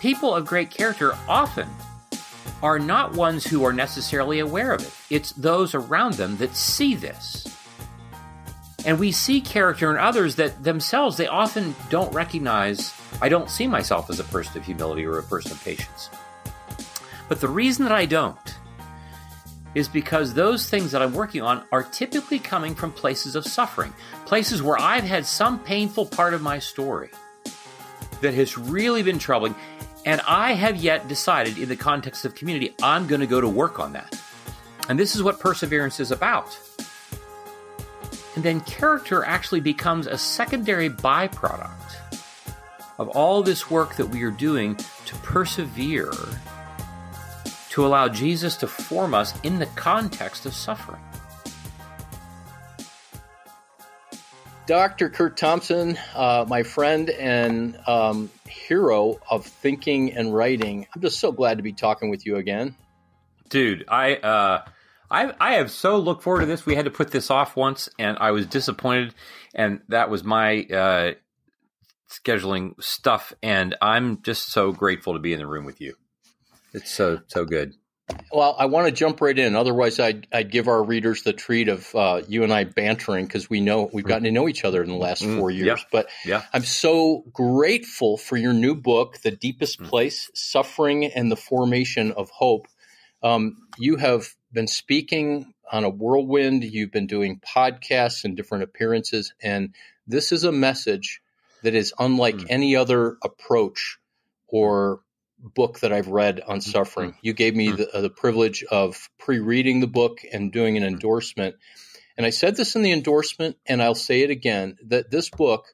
people of great character often are not ones who are necessarily aware of it. It's those around them that see this. And we see character in others that themselves, they often don't recognize. I don't see myself as a person of humility or a person of patience. But the reason that I don't is because those things that I'm working on are typically coming from places of suffering, places where I've had some painful part of my story that has really been troubling, and I have yet decided in the context of community, I'm going to go to work on that. And this is what perseverance is about. And then character actually becomes a secondary byproduct of all this work that we are doing to persevere, to allow Jesus to form us in the context of suffering. Dr. Curt Thompson, my friend and hero of thinking and writing, I'm just so glad to be talking with you again. Dude, I have so looked forward to this. We had to put this off once, and I was disappointed, and that was my scheduling stuff, and I'm just so grateful to be in the room with you. It's so good. Well, I want to jump right in. Otherwise, I'd give our readers the treat of you and I bantering, because we've gotten to know each other in the last 4 years. But I'm so grateful for your new book, The Deepest Place, Suffering and the Formation of Hope. You have been speaking on a whirlwind. You've been doing podcasts and different appearances. And this is a message that is unlike any other approach or book that I've read on suffering. You gave me the privilege of pre-reading the book and doing an endorsement. And I said this in the endorsement, and I'll say it again, that this book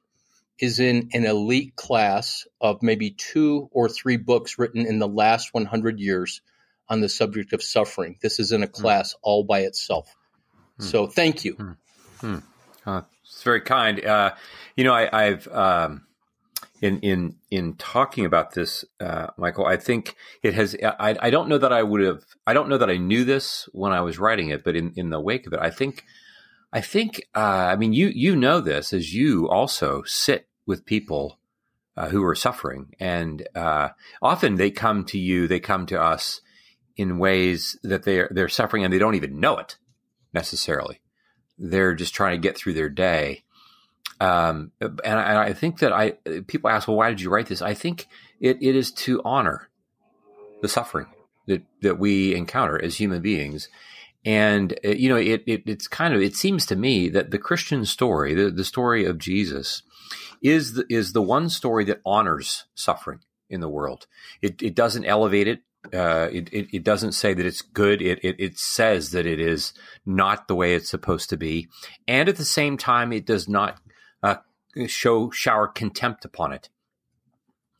is in an elite class of maybe 2 or 3 books written in the last 100 years on the subject of suffering. This is in a class all by itself. So thank you. It's very kind. I've in talking about this, Michael, I think it has. I don't know that I would have. I don't know that I knew this when I was writing it, but in the wake of it, I think. I mean, you know this, as you also sit with people who are suffering, and often they come to you. They come to us in ways that they're suffering, and they don't even know it necessarily. They're just trying to get through their day. And I think that people ask, well, why did you write this? I think it is to honor the suffering that we encounter as human beings. And, it seems to me that the Christian story, the story of Jesus is the one story that honors suffering in the world. It doesn't elevate it. It doesn't say that it's good. It says that it is not the way it's supposed to be. And at the same time, it does not shower contempt upon it.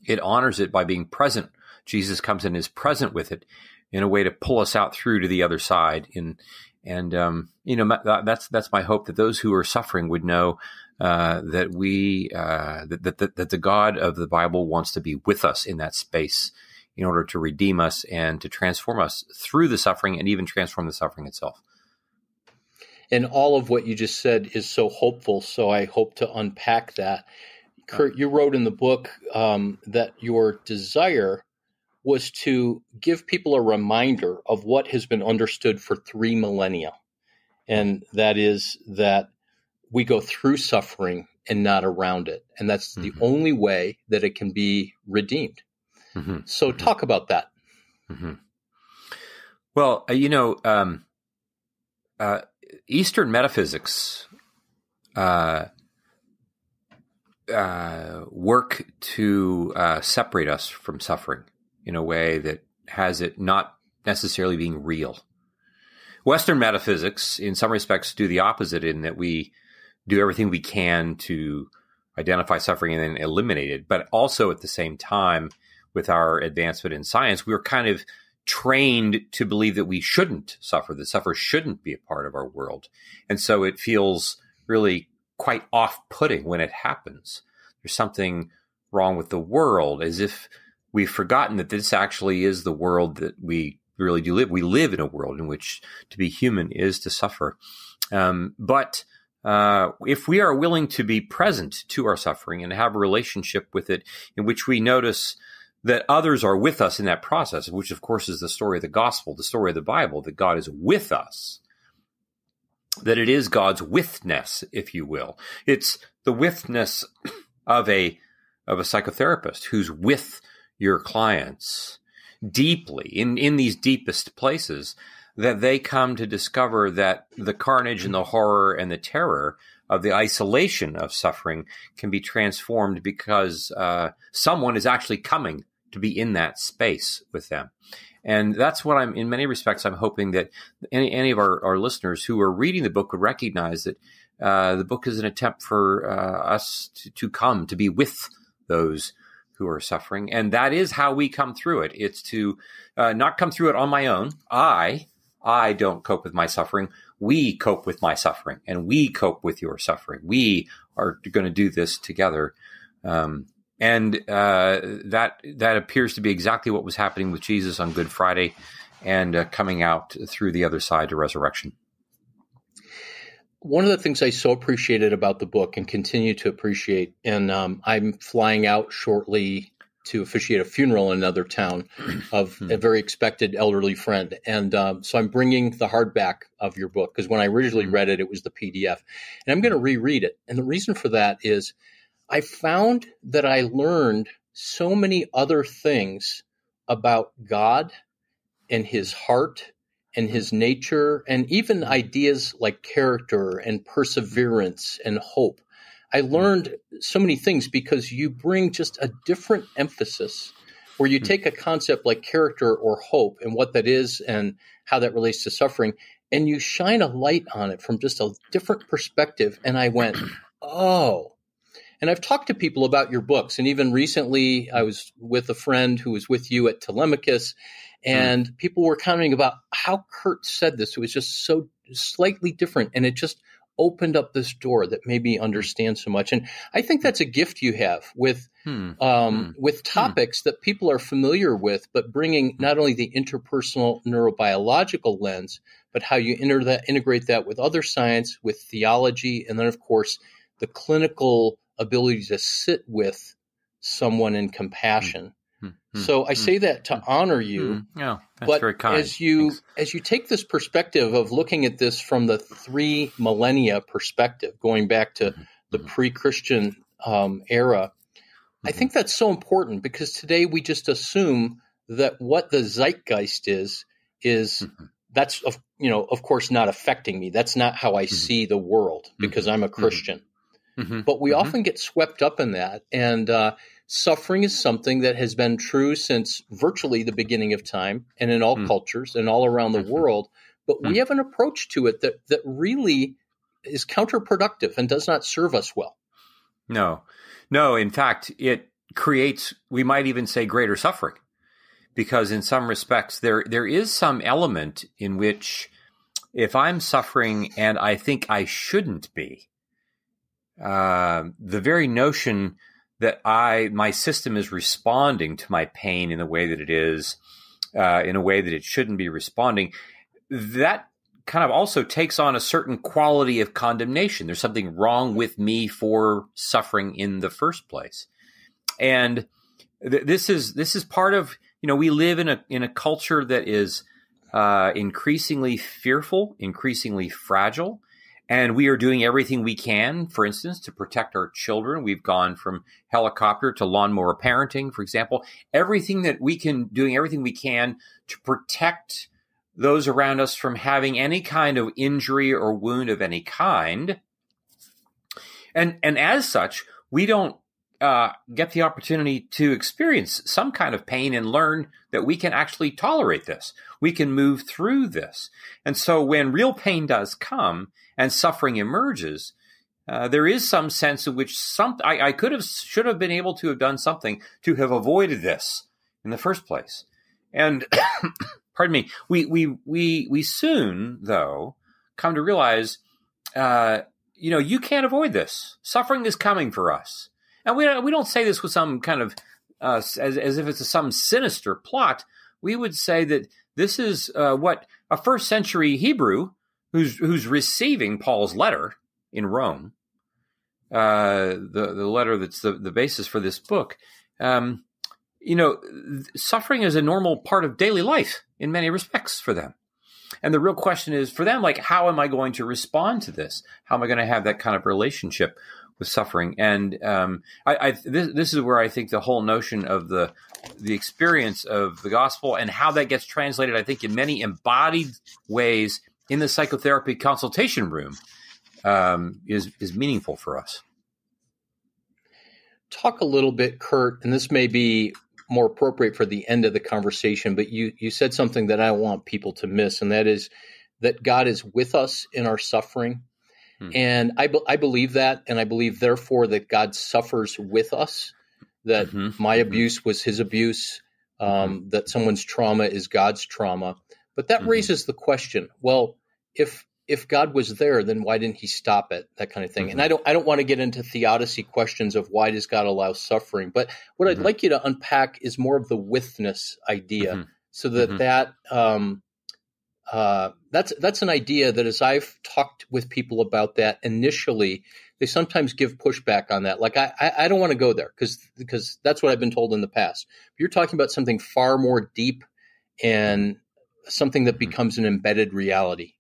It honors it by being present. Jesus comes and is present with it in a way to pull us out through to the other side. That's my hope, that those who are suffering would know that the God of the Bible wants to be with us in that space in order to redeem us and to transform us through the suffering, and even transform the suffering itself. And all of what you just said is so hopeful, so I hope to unpack that. Curt, you wrote in the book that your desire was to give people a reminder of what has been understood for 3 millennia, and that is that we go through suffering and not around it, and that's the only way that it can be redeemed. So talk about that. Well, Eastern metaphysics work to separate us from suffering in a way that has it not necessarily being real. Western metaphysics, in some respects, do the opposite, in that we do everything we can to identify suffering and then eliminate it. But also at the same time, with our advancement in science, we were kind of trained to believe that we shouldn't suffer, that suffer shouldn't be a part of our world. And so it feels really quite off-putting when it happens. There's something wrong with the world, as if we've forgotten that this actually is the world that we really do live. We live in a world in which to be human is to suffer. But if we are willing to be present to our suffering and have a relationship with it in which we notice that others are with us in that process, which of course is the story of the gospel, the story of the Bible, that God is with us, that it is God's withness, if you will. It's the withness of a psychotherapist who's with your clients deeply in these deepest places, that they come to discover that the carnage and the horror and the terror of the isolation of suffering can be transformed because someone is actually coming to be in that space with them. And that's what in many respects, I'm hoping that any of our listeners who are reading the book would recognize that the book is an attempt for us to come, to be with those who are suffering. And that is how we come through it. It's to not come through it on my own. I don't cope with my suffering. We cope with my suffering, and we cope with your suffering. We are going to do this together. And that appears to be exactly what was happening with Jesus on Good Friday and coming out through the other side to resurrection. One of the things I so appreciated about the book and continue to appreciate, and I'm flying out shortly to officiate a funeral in another town of a very expected elderly friend. And so I'm bringing the hardback of your book, because when I originally read it, it was the PDF. And I'm going to reread it. And the reason for that is I found that I learned so many other things about God and his heart and his nature, and even ideas like character and perseverance and hope. I learned so many things because you bring just a different emphasis, where you take a concept like character or hope and what that is and how that relates to suffering, and you shine a light on it from just a different perspective. And I went, oh. And I've talked to people about your books. And even recently, I was with a friend who was with you at Telemachus, and people were commenting about how Curt said this. It was just so slightly different. And it just opened up this door that made me understand so much. And I think that's a gift you have with topics that people are familiar with, but bringing not only the interpersonal neurobiological lens, but how you integrate that with other science, with theology, and then, of course, the clinical ability to sit with someone in compassion. So I say that to honor you. Yeah, that's but very kind. As you take this perspective of looking at this from the 3 millennia perspective, going back to the pre-Christian era, I think that's so important, because today we just assume that what the zeitgeist is that's of course not affecting me. That's not how I see the world, because I'm a Christian. But we often get swept up in that, and suffering is something that has been true since virtually the beginning of time, and in all cultures and all around the world. But we have an approach to it that really is counterproductive and does not serve us well. No. In fact, it creates, we might even say, greater suffering, because in some respects there is some element in which, if I'm suffering and I think I shouldn't be, the very notion that my system is responding to my pain in the way that it is, in a way that it shouldn't be responding, that kind of also takes on a certain quality of condemnation. There's something wrong with me for suffering in the first place. And this is part of, we live in a culture that is increasingly fearful, increasingly fragile. And we are doing everything we can, for instance, to protect our children. We've gone from helicopter to lawnmower parenting, for example. Doing everything we can to protect those around us from having any kind of injury or wound of any kind. And as such, we don't get the opportunity to experience some kind of pain and learn that we can actually tolerate this. We can move through this. And so when real pain does come and suffering emerges, there is some sense in which I should have been able to have done something to have avoided this in the first place. And pardon me, we soon, though, come to realize, you can't avoid this. Suffering is coming for us. And we don't say this with some kind of as if it's some sinister plot. We would say that this is what a first century Hebrew who's receiving Paul's letter in Rome, the letter that's the basis for this book. suffering is a normal part of daily life in many respects for them. And the real question is for them, like, how am I going to respond to this? How am I going to have that kind of relationship with suffering? And this is where I think the whole notion of the experience of the gospel and how that gets translated, I think, in many embodied ways in the psychotherapy consultation room is meaningful for us. Talk a little bit, Curt, and this may be more appropriate for the end of the conversation, but you said something that I want people to miss, and that is that God is with us in our suffering. And I believe that, and I believe, therefore, that God suffers with us, that my abuse was his abuse, that someone's trauma is God's trauma. But that raises the question, well, if God was there, then why didn't he stop it? That kind of thing. And I don't want to get into theodicy questions of why does God allow suffering. But what I'd like you to unpack is more of the withness idea, so that that's an idea that, as I've talked with people about that initially, they sometimes give pushback on that. Like, I don't want to go there because that's what I've been told in the past. But you're talking about something far more deep and something that becomes an embedded reality.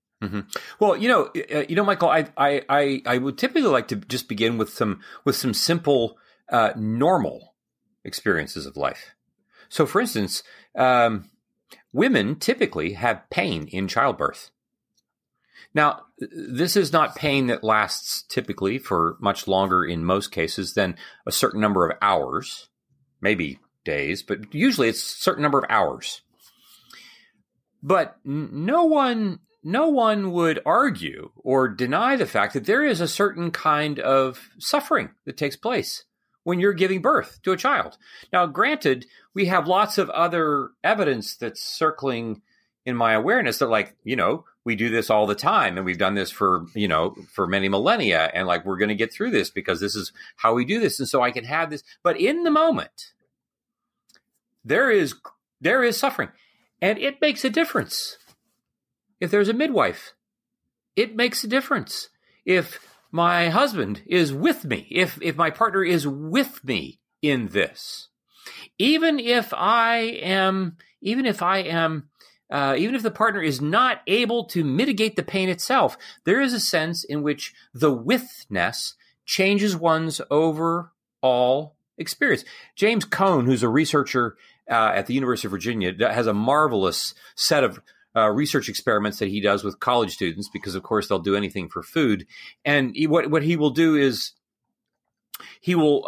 Well, Michael, I would typically like to just begin with some simple normal experiences of life. So, for instance, women typically have pain in childbirth. Now, this is not pain that lasts typically for much longer in most cases than a certain number of hours, maybe days, but usually it's a certain number of hours. But no one would argue or deny the fact that there is a certain kind of suffering that takes place when you're giving birth to a child. Now, granted, we have lots of other evidence that's circling in my awareness that, like, we do this all the time, and we've done this for many millennia, and like, we're going to get through this because this is how we do this. And so I can have this. But in the moment, there is suffering, and it makes a difference. If there's a midwife, it makes a difference. If my husband is with me, if my partner is with me in this, even if the partner is not able to mitigate the pain itself, there is a sense in which the withness changes one's overall experience. James Cone, who's a researcher at the University of Virginia, has a marvelous set of research experiments that he does with college students, because of course they'll do anything for food. And what he will do is he will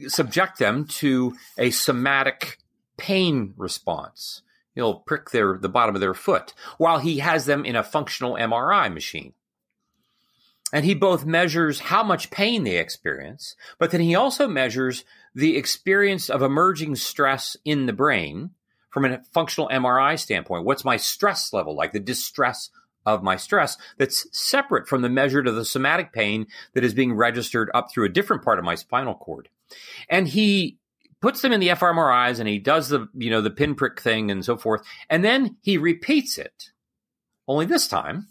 subject them to a somatic pain response. He'll prick the bottom of their foot while he has them in a functional MRI machine. And he both measures how much pain they experience, but then he also measures the experience of emerging stress in the brain from a functional MRI standpoint. What's my stress level like, the distress of my stress, that's separate from the measure of the somatic pain that is being registered up through a different part of my spinal cord. And he puts them in the fMRIs, and he does the pinprick thing and so forth. And then he repeats it. Only this time,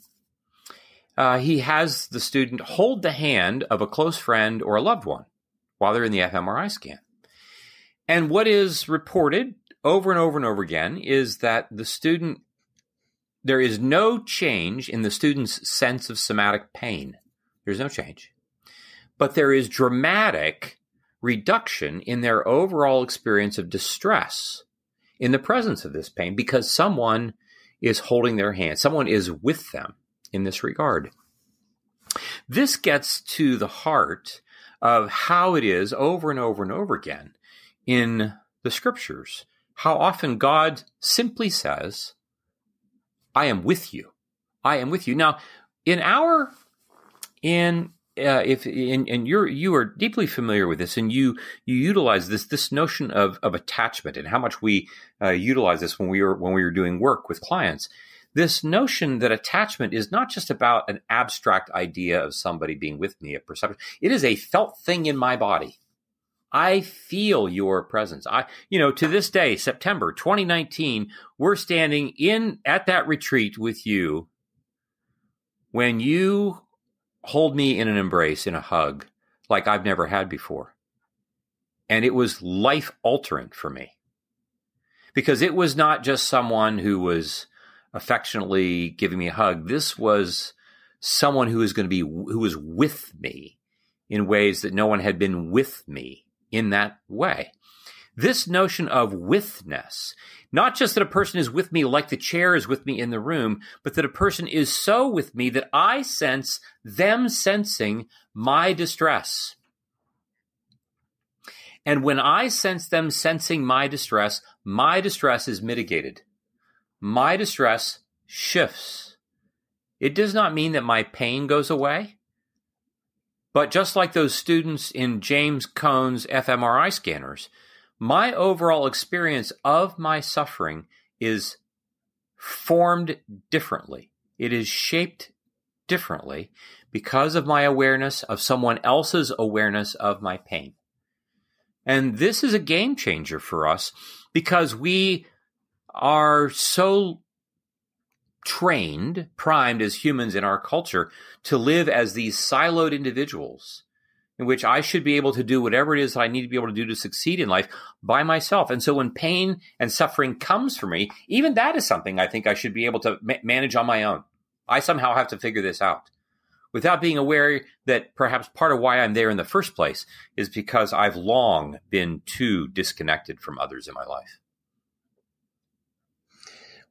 he has the student hold the hand of a close friend or a loved one while they're in the fMRI scan. And what is reported over and over and over again is that there is no change in the student's sense of somatic pain. There's no change. But there is dramatic reduction in their overall experience of distress in the presence of this pain, because someone is holding their hand. Someone is with them in this regard. This gets to the heart of how it is over and over and over again in the scriptures. How often God simply says, I am with you. I am with you. Now, you are deeply familiar with this, and you utilize this notion of attachment, and how much we utilize this when we were doing work with clients. This notion that attachment is not just about an abstract idea of somebody being with me, a perception. It is a felt thing in my body. I feel your presence. To this day, September 2019, we're standing at that retreat with you when you hold me in an embrace, in a hug, like I've never had before. And it was life altering for me. because it was not just someone who was affectionately giving me a hug. This was someone who was with me in ways that no one had been with me in that way. This notion of withness, not just that a person is with me like the chair is with me in the room, but that a person is so with me that I sense them sensing my distress. And when I sense them sensing my distress is mitigated. My distress shifts. It does not mean that my pain goes away. But just like those students in James Cone's fMRI scanners, my overall experience of my suffering is formed differently. It is shaped differently because of my awareness of someone else's awareness of my pain. And this is a game changer for us because we are so primed as humans in our culture to live as these siloed individuals in which I should be able to do whatever it is that I need to be able to do to succeed in life by myself. And so when pain and suffering comes for me, even that is something I think I should be able to manage on my own. I somehow have to figure this out without being aware that perhaps part of why I'm there in the first place is because I've long been too disconnected from others in my life.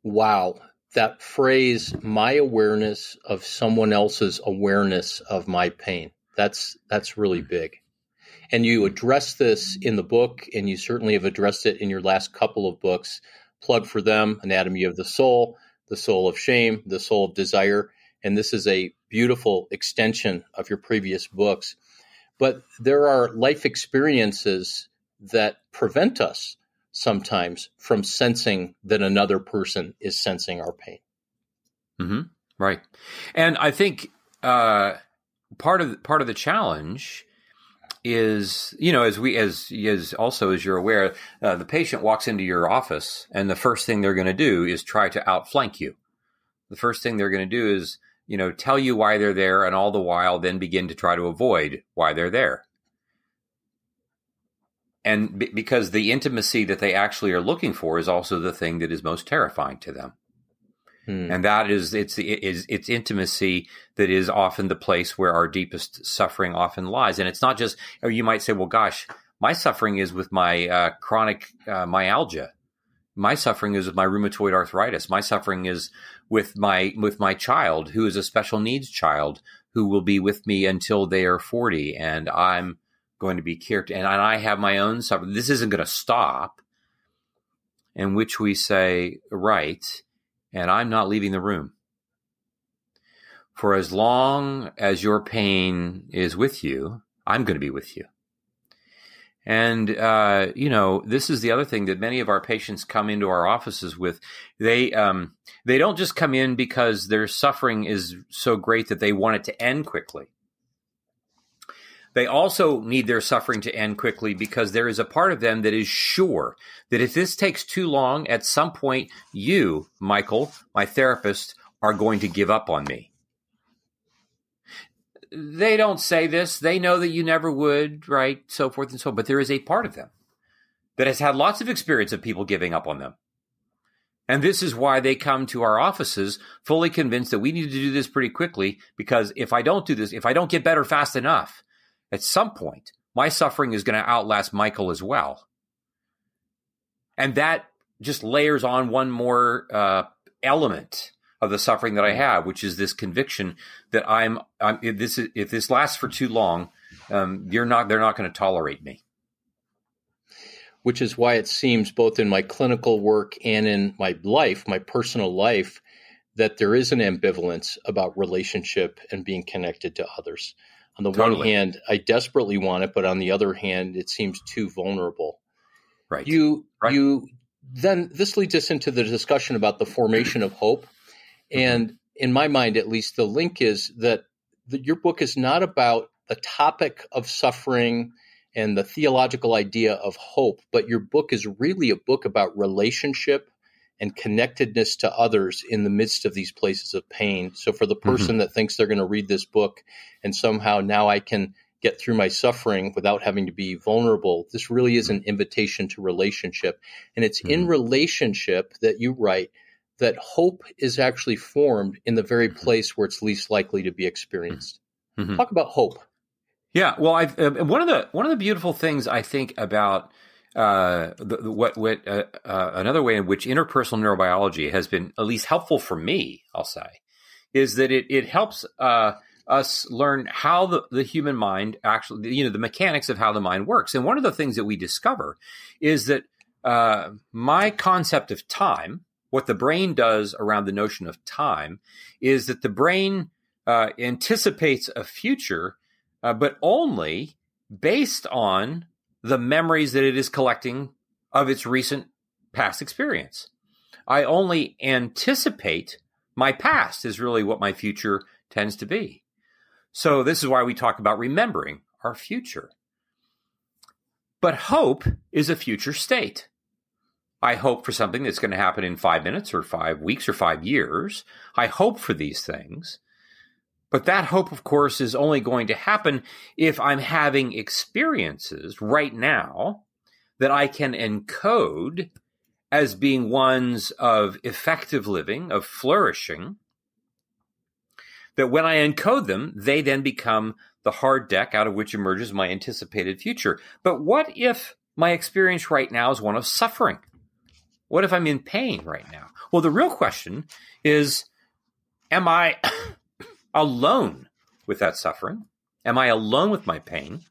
Wow. That phrase, my awareness of someone else's awareness of my pain. That's really big. And you address this in the book, and you certainly have addressed it in your last couple of books. Plug for them, Anatomy of the Soul of Shame, The Soul of Desire. And this is a beautiful extension of your previous books. But there are life experiences that prevent us sometimes from sensing that another person is sensing our pain. Mm-hmm. Right. And I think part of the challenge is, as also as you're aware, the patient walks into your office and the first thing they're going to do is try to outflank you. The first thing they're going to do is, tell you why they're there, and all the while then begin to try to avoid why they're there. And because the intimacy that they actually are looking for is also the thing that is most terrifying to them. And that is, it's intimacy that is often the place where our deepest suffering often lies. And it's not just, you might say, well, gosh, my suffering is with my chronic myalgia. My suffering is with my rheumatoid arthritis. My suffering is with my child, who is a special needs child, who will be with me until they are 40, and I'm going to be cared, and I have my own suffering. This isn't going to stop. In which we say, right, and I'm not leaving the room. For as long as your pain is with you, I'm going to be with you. And, this is the other thing that many of our patients come into our offices with. They don't just come in because their suffering is so great that they want it to end quickly. They also need their suffering to end quickly because there is a part of them that is sure that if this takes too long, at some point, you, Michael, my therapist, are going to give up on me. They don't say this. They know that you never would, right? So forth and so on. But there is a part of them that has had lots of experience of people giving up on them. And this is why they come to our offices fully convinced that we need to do this pretty quickly, because if I don't do this, if I don't get better fast enough, at some point, my suffering is going to outlast Michael as well. And that just layers on one more element of the suffering that I have, which is this conviction that if this lasts for too long, they're not going to tolerate me. Which is why it seems both in my clinical work and in my life, my personal life, that there is an ambivalence about relationship and being connected to others. On the one hand, I desperately want it, but on the other hand, it seems too vulnerable. Right. Then this leads us into the discussion about the formation of hope. And in my mind, at least, the link is that your book is not about the topic of suffering and the theological idea of hope, but your book is really a book about relationship and connectedness to others in the midst of these places of pain. So for the person that thinks they're going to read this book and somehow now I can get through my suffering without having to be vulnerable. This really is an invitation to relationship. And it's in relationship that you write that hope is actually formed in the very place where it's least likely to be experienced. Talk about hope. Yeah, well, one of the beautiful things I think about another way in which interpersonal neurobiology has been at least helpful for me, I'll say, is that it helps us learn how the human mind actually, the mechanics of how the mind works. And one of the things that we discover is that my concept of time, what the brain does around the notion of time, is that the brain anticipates a future, but only based on the memories that it is collecting of its recent past experience. I only anticipate my past is really what my future tends to be. So this is why we talk about remembering our future. But hope is a future state. I hope for something that's going to happen in 5 minutes or 5 weeks or 5 years. I hope for these things. But that hope, of course, is only going to happen if I'm having experiences right now that I can encode as being ones of effective living, of flourishing, that when I encode them, they then become the hard deck out of which emerges my anticipated future. But what if my experience right now is one of suffering? What if I'm in pain right now? Well, the real question is, am I alone with that suffering? Am I alone with my pain?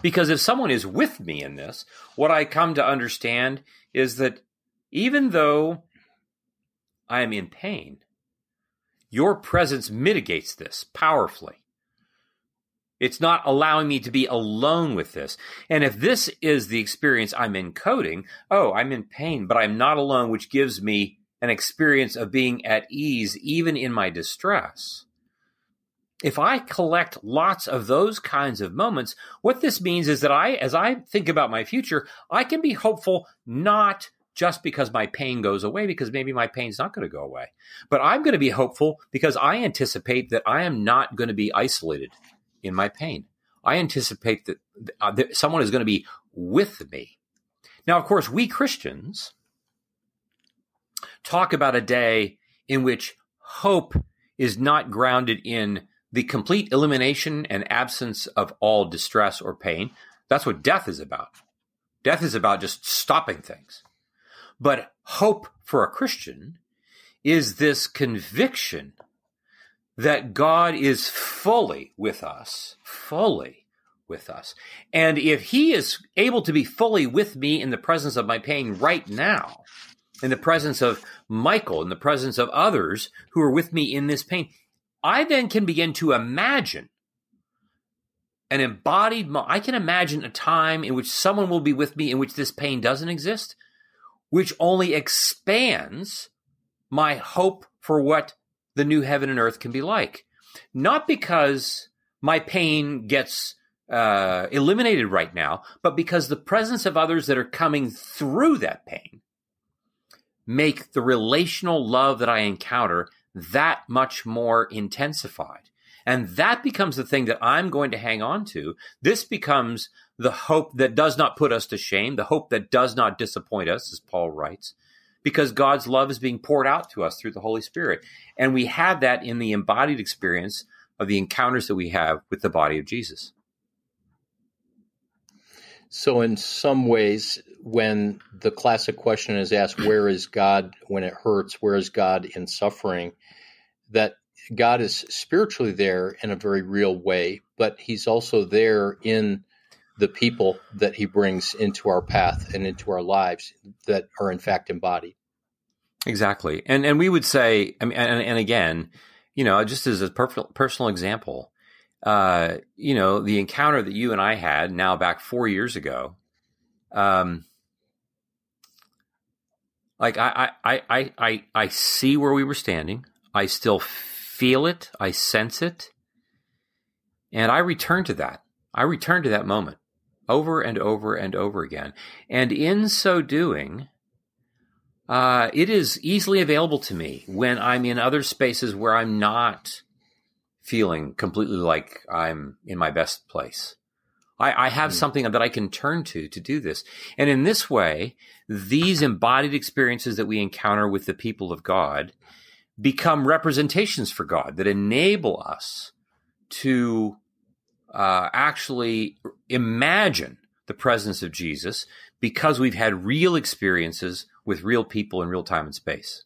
Because if someone is with me in this, what I come to understand is that even though I am in pain, your presence mitigates this powerfully. It's not allowing me to be alone with this. And if this is the experience I'm encoding, I'm in pain, but I'm not alone, which gives me an experience of being at ease even in my distress. If I collect lots of those kinds of moments, what this means is that as I think about my future, I can be hopeful not just because my pain goes away, because maybe my pain's not going to go away. But I'm going to be hopeful because I anticipate that I am not going to be isolated in my pain. I anticipate that someone is going to be with me. Now, of course, we Christians talk about a day in which hope is not grounded in the complete elimination and absence of all distress or pain. That's what death is about. Death is about just stopping things. But hope for a Christian is this conviction that God is fully with us. And if he is able to be fully with me in the presence of my pain right now, in the presence of Michael, in the presence of others who are with me in this pain, I then can begin to imagine an embodied I can imagine a time in which someone will be with me in which this pain doesn't exist, which only expands my hope for what the new heaven and earth can be like. Not because my pain gets eliminated right now, but because the presence of others that are coming through that pain make the relational love that I encounter that much more intensified. And that becomes the thing that I'm going to hang on to. This becomes the hope that does not put us to shame, the hope that does not disappoint us, as Paul writes, because God's love is being poured out to us through the Holy Spirit. And we have that in the embodied experience of the encounters that we have with the body of Jesus. So in some ways, when the classic question is asked, where is God when it hurts? Where is God in suffering? That God is spiritually there in a very real way, but he's also there in the people that he brings into our path and into our lives that are in fact embodied. Exactly. And we would say, I mean, and again, just as a personal example, the encounter that you and I had now back 4 years ago, I see where we were standing. I still feel it. I sense it. And I return to that. I return to that moment over and over and over again. And in so doing, it is easily available to me when I'm in other spaces where I'm not feeling completely like I'm in my best place. I have something that I can turn to do this. And in this way, these embodied experiences that we encounter with the people of God become representations for God that enable us to actually imagine the presence of Jesus because we've had real experiences with real people in real time and space.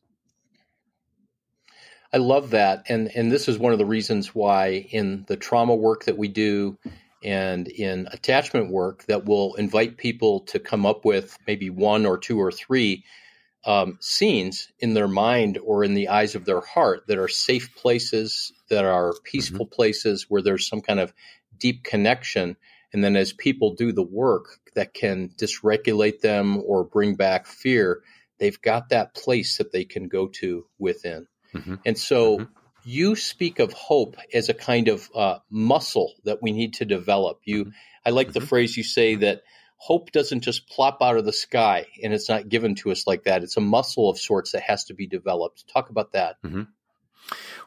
I love that. And this is one of the reasons why in the trauma work that we do and in attachment work that we'll invite people to come up with maybe one or two or three scenes in their mind or in the eyes of their heart that are safe places, that are peaceful places where there's some kind of deep connection. And then as people do the work that can dysregulate them or bring back fear, they've got that place that they can go to within. And so you speak of hope as a kind of muscle that we need to develop. I like the phrase you say that hope doesn't just plop out of the sky and it's not given to us like that. It's a muscle of sorts that has to be developed. Talk about that.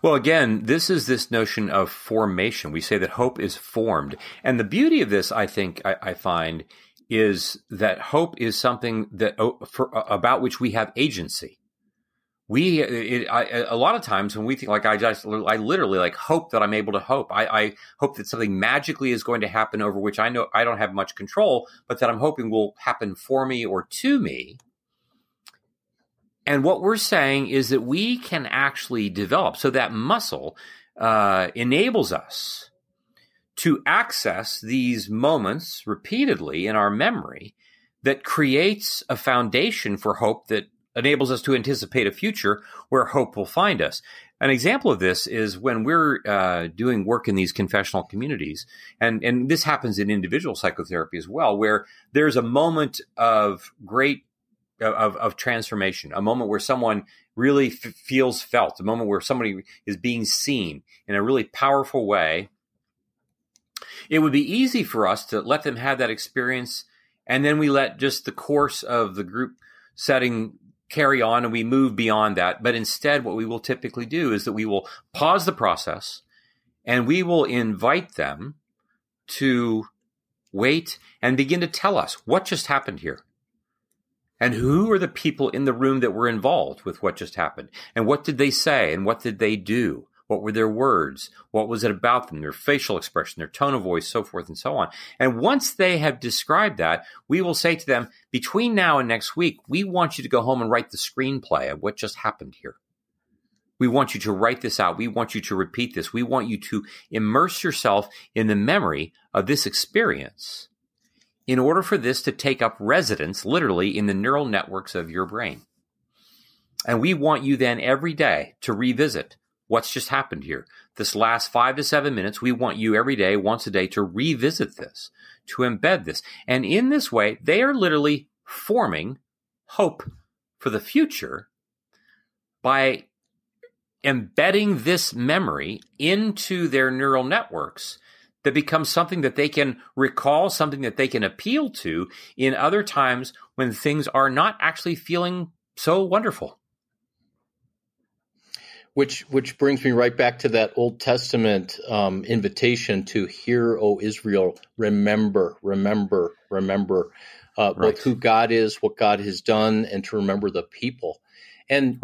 Well, again, this is this notion of formation. We say that hope is formed. And the beauty of this, I think, I find, is that hope is something that about which we have agency. A lot of times when we think like I literally like hope that I'm able to hope. I hope that something magically is going to happen over which I know I don't have much control, but that I'm hoping will happen for me or to me. And what we're saying is that we can actually develop. So that muscle enables us to access these moments repeatedly in our memory that creates a foundation for hope that enables us to anticipate a future where hope will find us. An example of this is when we're doing work in these confessional communities, and this happens in individual psychotherapy as well, where there's a moment of great of transformation, a moment where someone really feels felt, a moment where somebody is being seen in a really powerful way. It would be easy for us to let them have that experience, and then we let just the course of the group setting carry on and we move beyond that. But instead, what we will typically do is that we will pause the process and we will invite them to wait and begin to tell us what just happened here. And who are the people in the room that were involved with what just happened? And what did they say? And what did they do? What were their words? What was it about them? Their facial expression, their tone of voice, so forth and so on. And once they have described that, we will say to them, between now and next week, we want you to go home and write the screenplay of what just happened here. We want you to write this out. We want you to repeat this. We want you to immerse yourself in the memory of this experience in order for this to take up residence, literally, in the neural networks of your brain. And we want you then every day to revisit what's just happened here. This last 5 to 7 minutes, we want you every day, once a day, to revisit this, to embed this. And in this way, they are literally forming hope for the future by embedding this memory into their neural networks that becomes something that they can recall, something that they can appeal to in other times when things are not actually feeling so wonderful. Which brings me right back to that Old Testament invitation to hear, O Israel, remember, remember, remember, both who God is, what God has done, and to remember the people. And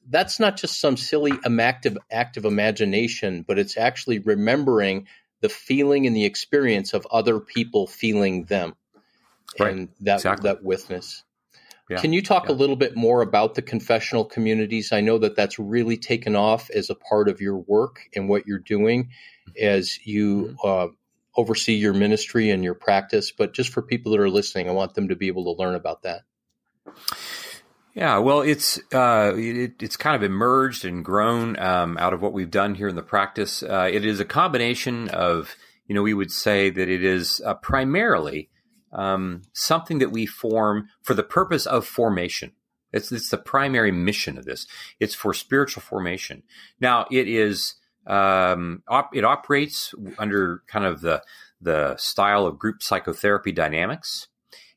that's not just some silly act of imagination, but it's actually remembering the feeling and the experience of other people feeling them, and that witness. Yeah. Can you talk a little bit more about the confessional communities? I know that that's really taken off as a part of your work and what you're doing as you oversee your ministry and your practice. But just for people that are listening, I want them to be able to learn about that. Yeah, well, it's kind of emerged and grown out of what we've done here in the practice. It is a combination of, we would say that it is primarily something that we form for the purpose of formation. It's the primary mission of this. It's for spiritual formation. Now, it is it operates under kind of the style of group psychotherapy dynamics.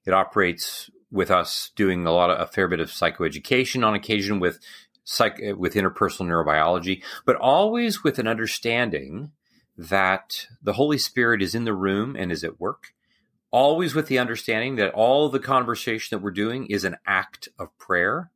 It operates with us doing a fair bit of psychoeducation on occasion with with interpersonal neurobiology, but always with an understanding that the Holy Spirit is in the room and is at work. Always with the understanding that all the conversation that we're doing is an act of prayer.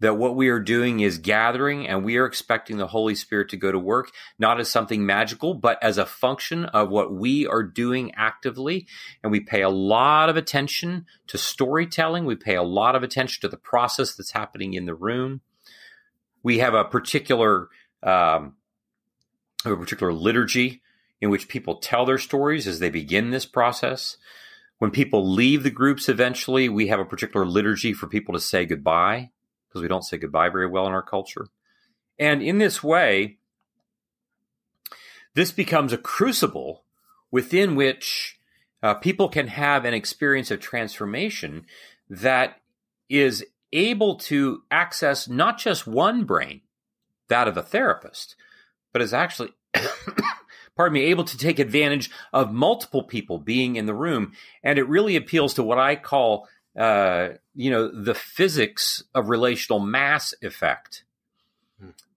That what we are doing is gathering, and we are expecting the Holy Spirit to go to work, not as something magical, but as a function of what we are doing actively. And we pay a lot of attention to storytelling. We pay a lot of attention to the process that's happening in the room. We have a particular liturgy in which people tell their stories as they begin this process. When people leave the groups eventually, we have a particular liturgy for people to say goodbye, because we don't say goodbye very well in our culture. And in this way, this becomes a crucible within which people can have an experience of transformation that is able to access not just one brain, that of a therapist, but is actually, able to take advantage of multiple people being in the room. And it really appeals to what I call the physics of relational mass effect.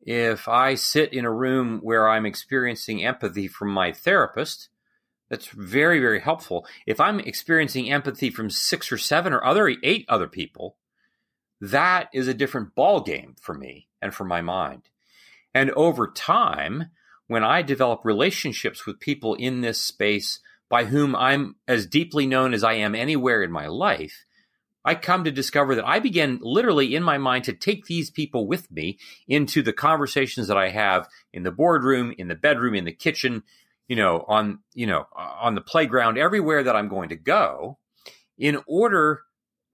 If I sit in a room where I'm experiencing empathy from my therapist, that's very, very helpful. If I'm experiencing empathy from 6 or 7 or 8 other people, that is a different ball game for me and for my mind. And over time, when I develop relationships with people in this space by whom I'm as deeply known as I am anywhere in my life, I come to discover that I begin literally in my mind to take these people with me into the conversations that I have in the boardroom, in the bedroom, in the kitchen, on the playground, everywhere that I'm going to go, in order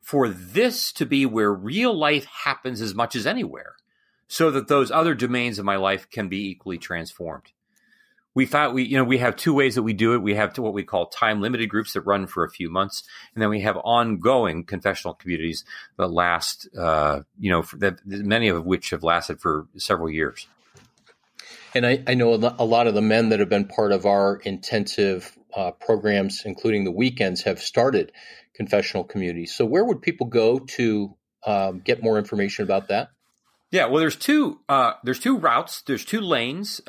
for this to be where real life happens as much as anywhere, so that those other domains of my life can be equally transformed. We have 2 ways that we do it. We have what we call time-limited groups that run for a few months, and then we have ongoing confessional communities that last, many of which have lasted for several years. And I know a lot of the men that have been part of our intensive programs, including the weekends, have started confessional communities. So where would people go to get more information about that? Yeah, well, there's two routes. There's 2 lanes.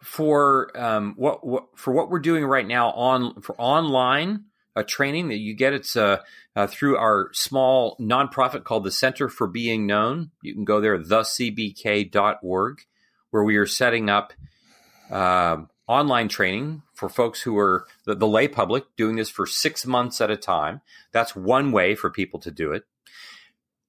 For what we're doing right now for online training that you get. It's through our small nonprofit called the Center for Being Known. You can go there, thecbk.org, where we are setting up online training for folks who are the lay public, doing this for 6 months at a time. That's one way for people to do it.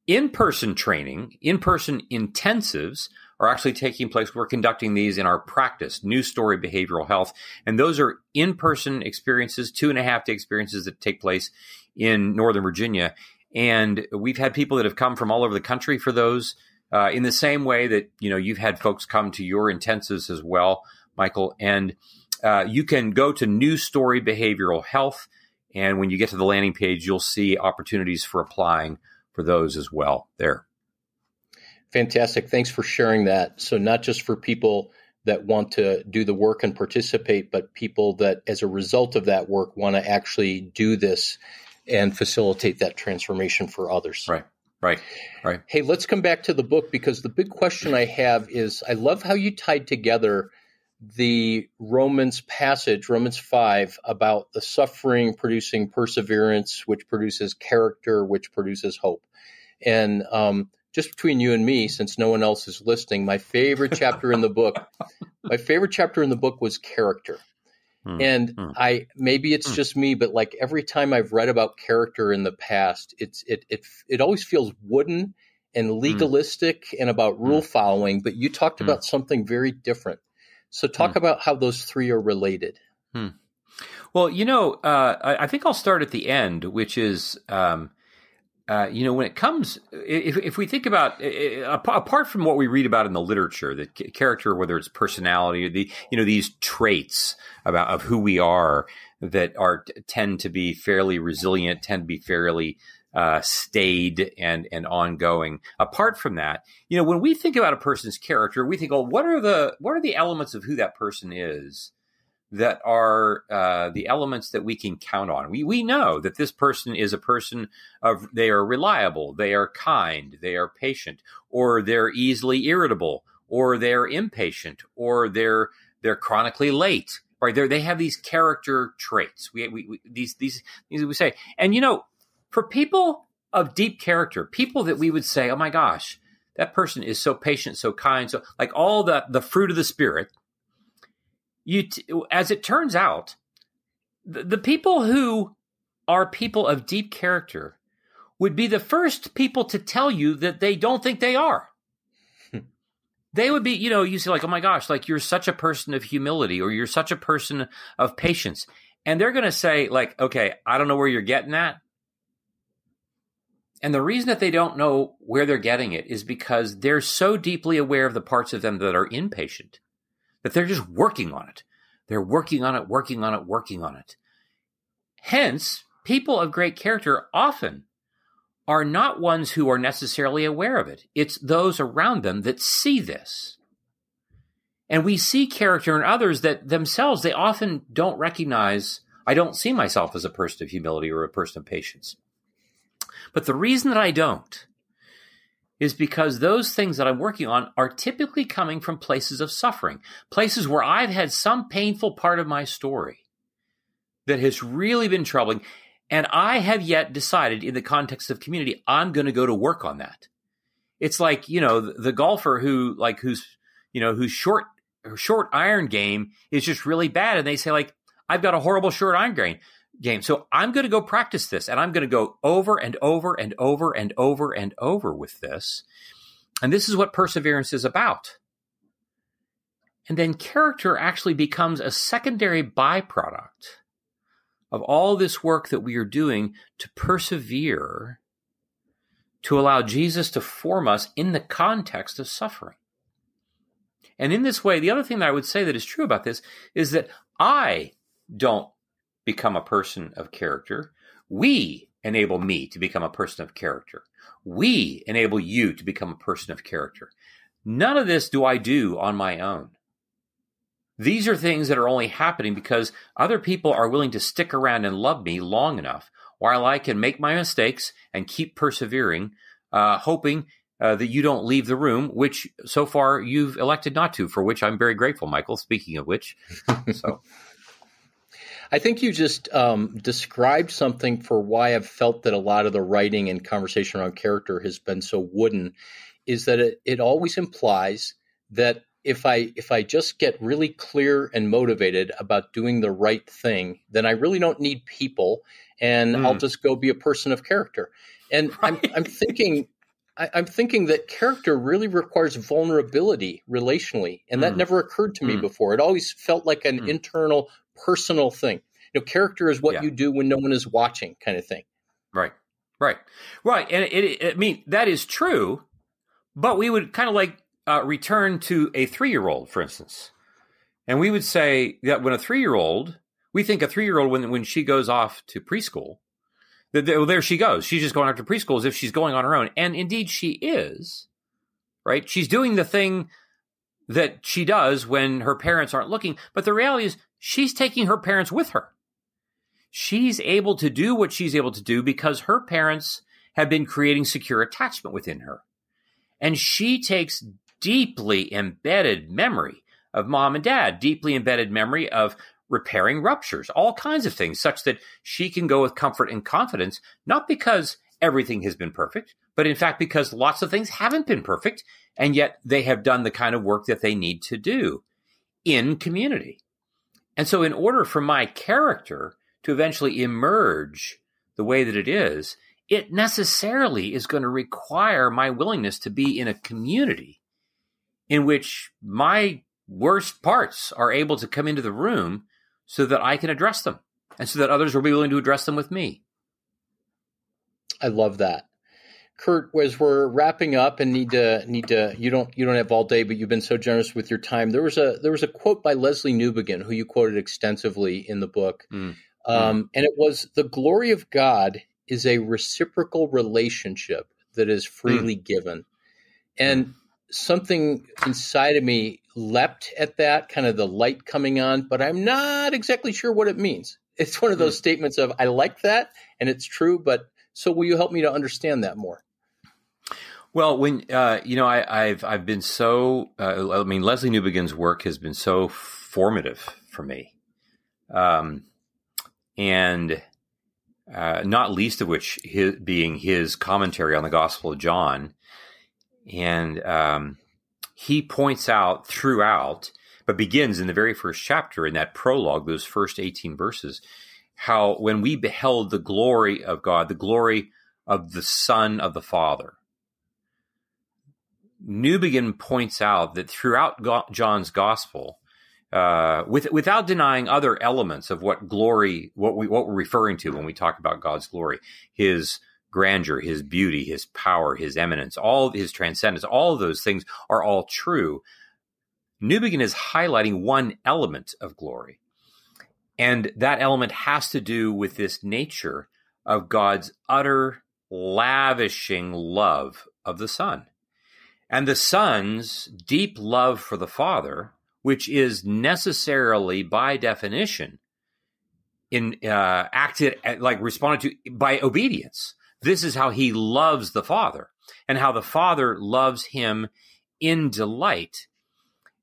In-person training, in-person intensives are actually taking place. We're conducting these in our practice, New Story Behavioral Health. And those are in-person experiences, 2.5-day experiences that take place in Northern Virginia. And we've had people that have come from all over the country for those, in the same way that, you've had folks come to your intensives as well, Michael. And you can go to New Story Behavioral Health. And when you get to the landing page, you'll see opportunities for applying for those as well there. Fantastic. Thanks for sharing that. So not just for people that want to do the work and participate, but people that as a result of that work want to actually do this and facilitate that transformation for others. Right. Hey, let's come back to the book, because the big question I have is, I love how you tied together the Romans passage, Romans 5, about the suffering producing perseverance, which produces character, which produces hope. And just between you and me, since no one else is listening, my favorite chapter in the book was character. Maybe it's just me, but like every time I've read about character in the past, it always feels wooden and legalistic and about rule following. But you talked about something very different. So talk about how those 3 are related. Well, I think I'll start at the end, which is, when it comes, if we think about, apart from what we read about in the literature, the character, whether it's personality, these traits of who we are that tend to be fairly resilient, tend to be fairly staid and ongoing. Apart from that, when we think about a person's character, we think, what are the elements of who that person is that are the elements that we can count on. We know that this person is a person they are reliable, they are kind, they are patient, or they're easily irritable, or they're impatient, or they're chronically late. Right? They have these character traits. These we say, and for people of deep character, people that we would say, oh my gosh, that person is so patient, so kind, so like all the fruit of the Spirit. As it turns out, the people who are people of deep character would be the first people to tell you that they don't think they are. They would be, you say like, oh my gosh, like you're such a person of humility, or you're such a person of patience. And they're going to say like, okay, I don't know where you're getting that. And the reason that they don't know where they're getting it is because they're so deeply aware of the parts of them that are impatient that they're just working on it. They're working on it. Hence, people of great character often are not ones who are necessarily aware of it. It's those around them that see this. And we see character in others that themselves, they often don't recognize. I don't see myself as a person of humility or a person of patience. But the reason that I don't is because those things that I'm working on are typically coming from places of suffering, places where I've had some painful part of my story that has really been troubling, and I have yet decided in the context of community, I'm going to go to work on that. It's like, the golfer whose short iron game is just really bad, and they say like, I've got a horrible short iron game. So I'm going to go practice this, and I'm going to go over and over and over and over and over with this. And this is what perseverance is about. And then character actually becomes a secondary byproduct of all this work that we are doing to persevere, to allow Jesus to form us in the context of suffering. And in this way, the other thing that I would say that is true about this is that I don't become a person of character. We enable me to become a person of character. We enable you to become a person of character. None of this do I do on my own. These are things that are only happening because other people are willing to stick around and love me long enough while I can make my mistakes and keep persevering, hoping that you don't leave the room, which so far you've elected not to, for which I'm very grateful, Michael, speaking of which. So. I think you just described something for why I've felt that a lot of the writing and conversation around character has been so wooden, is that it always implies that if I just get really clear and motivated about doing the right thing, then I really don't need people, and I'll just go be a person of character. And right. I'm thinking that character really requires vulnerability relationally, and that never occurred to me before. It always felt like an internal, personal thing. Character is what you do when no one is watching, kind of thing. Right. And that is true, but we would kind of like return to a 3-year-old, for instance. And we would say that when we think a 3-year-old, when she goes off to preschool, there she goes. She's just going off to preschool as if she's going on her own. And indeed she is, right? She's doing the thing that she does when her parents aren't looking. But the reality is she's taking her parents with her. She's able to do what she's able to do because her parents have been creating secure attachment within her. And she takes deeply embedded memory of mom and dad, deeply embedded memory of repairing ruptures, all kinds of things, such that she can go with comfort and confidence, not because everything has been perfect, but in fact because lots of things haven't been perfect, and yet they have done the kind of work that they need to do in community. And so in order for my character to eventually emerge the way that it is, it necessarily is going to require my willingness to be in a community in which my worst parts are able to come into the room so that I can address them and so that others will be willing to address them with me. I love that. Curt, as we're wrapping up and need to you don't have all day, but you've been so generous with your time. There was a quote by Leslie Newbegin, who you quoted extensively in the book. And it was, "The glory of God is a reciprocal relationship that is freely given." And something inside of me leapt at that, kind of the light coming on, but I'm not exactly sure what it means. It's one of those statements of, I like that, and it's true, but so will you help me to understand that more? Well, when I've been so Leslie Newbegin's work has been so formative for me, and not least of which being his commentary on the Gospel of John, and he points out throughout, but begins in the very first chapter in that prologue, those first 18 verses, how when we beheld the glory of God, the glory of the Son of the Father. Newbegin points out that throughout John's gospel, without denying other elements of what we're referring to when we talk about God's glory, his grandeur, his beauty, his power, his eminence, all his transcendence, all of those things are all true. Newbegin is highlighting one element of glory, and that element has to do with this nature of God's utter lavishing love of the Son. And the Son's deep love for the Father, which is necessarily, by definition, responded to by obedience. This is how he loves the Father, and how the Father loves him in delight.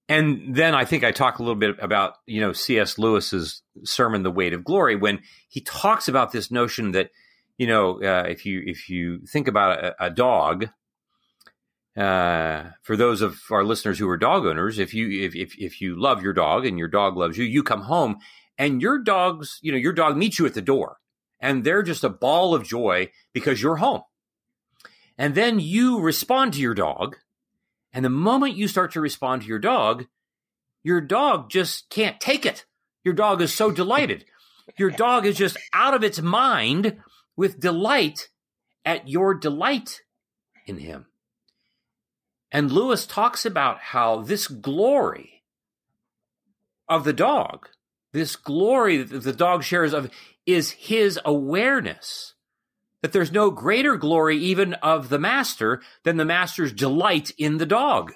And then I think I talk a little bit about, C.S. Lewis's sermon, The Weight of Glory, when he talks about this notion that, if you think about a dog. For those of our listeners who are dog owners, if you love your dog and your dog loves you, you come home and your dog meets you at the door, and they're just a ball of joy because you're home. And then you respond to your dog, and the moment you start to respond to your dog just can't take it. Your dog is so delighted. Your dog is just out of its mind with delight at your delight in him. And Lewis talks about how this glory of the dog, this glory that the dog shares of, is his awareness that there's no greater glory even of the master than the master's delight in the dog.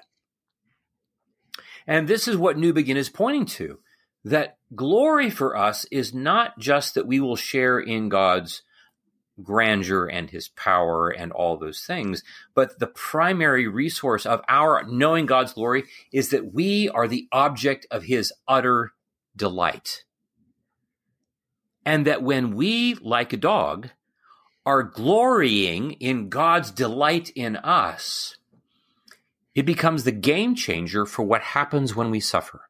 And this is what Newbegin is pointing to, that glory for us is not just that we will share in God's grandeur and his power and all those things, but the primary resource of our knowing God's glory is that we are the object of his utter delight. And that when we, like a dog, are glorying in God's delight in us, it becomes the game changer for what happens when we suffer.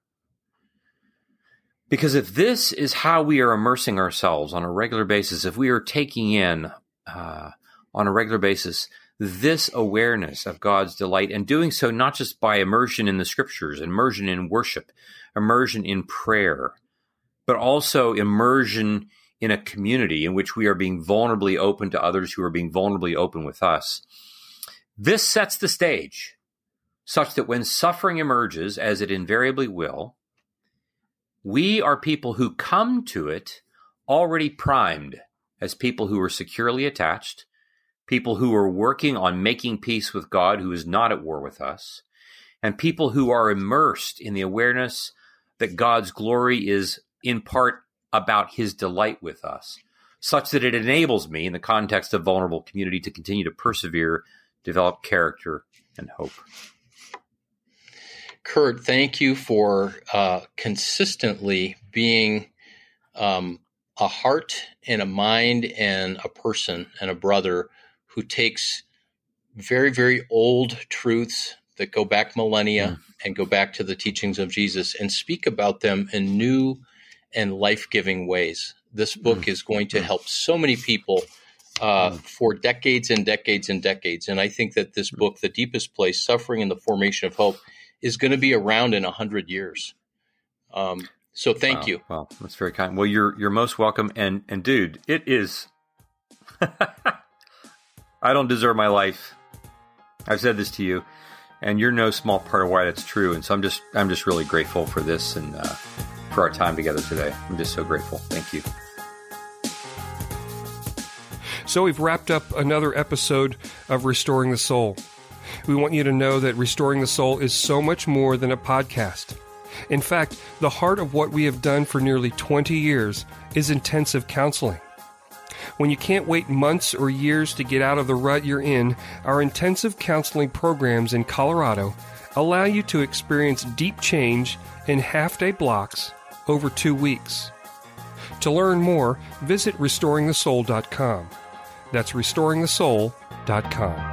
Because if this is how we are immersing ourselves on a regular basis, if we are taking in on a regular basis this awareness of God's delight, and doing so not just by immersion in the scriptures, immersion in worship, immersion in prayer, but also immersion in a community in which we are being vulnerably open to others who are being vulnerably open with us, this sets the stage such that when suffering emerges, as it invariably will, we are people who come to it already primed as people who are securely attached, people who are working on making peace with God who is not at war with us, and people who are immersed in the awareness that God's glory is in part about his delight with us, such that it enables me, in the context of vulnerable community, to continue to persevere, develop character, and hope. Curt, thank you for consistently being a heart and a mind and a person and a brother who takes very, very old truths that go back millennia and go back to the teachings of Jesus and speak about them in new and life-giving ways. This book is going to help so many people for decades and decades and decades. And I think that this book, The Deepest Place, Suffering and the Formation of Hope, is going to be around in 100 years. So thank you. Well, that's very kind. Well, you're most welcome. And dude, it is, I don't deserve my life. I've said this to you, and you're no small part of why that's true. And so I'm just really grateful for this and for our time together today. I'm just so grateful. Thank you. So we've wrapped up another episode of Restoring the Soul. We want you to know that Restoring the Soul is so much more than a podcast. In fact, the heart of what we have done for nearly 20 years is intensive counseling. When you can't wait months or years to get out of the rut you're in, our intensive counseling programs in Colorado allow you to experience deep change in half-day blocks over 2 weeks. To learn more, visit restoringthesoul.com. That's restoringthesoul.com.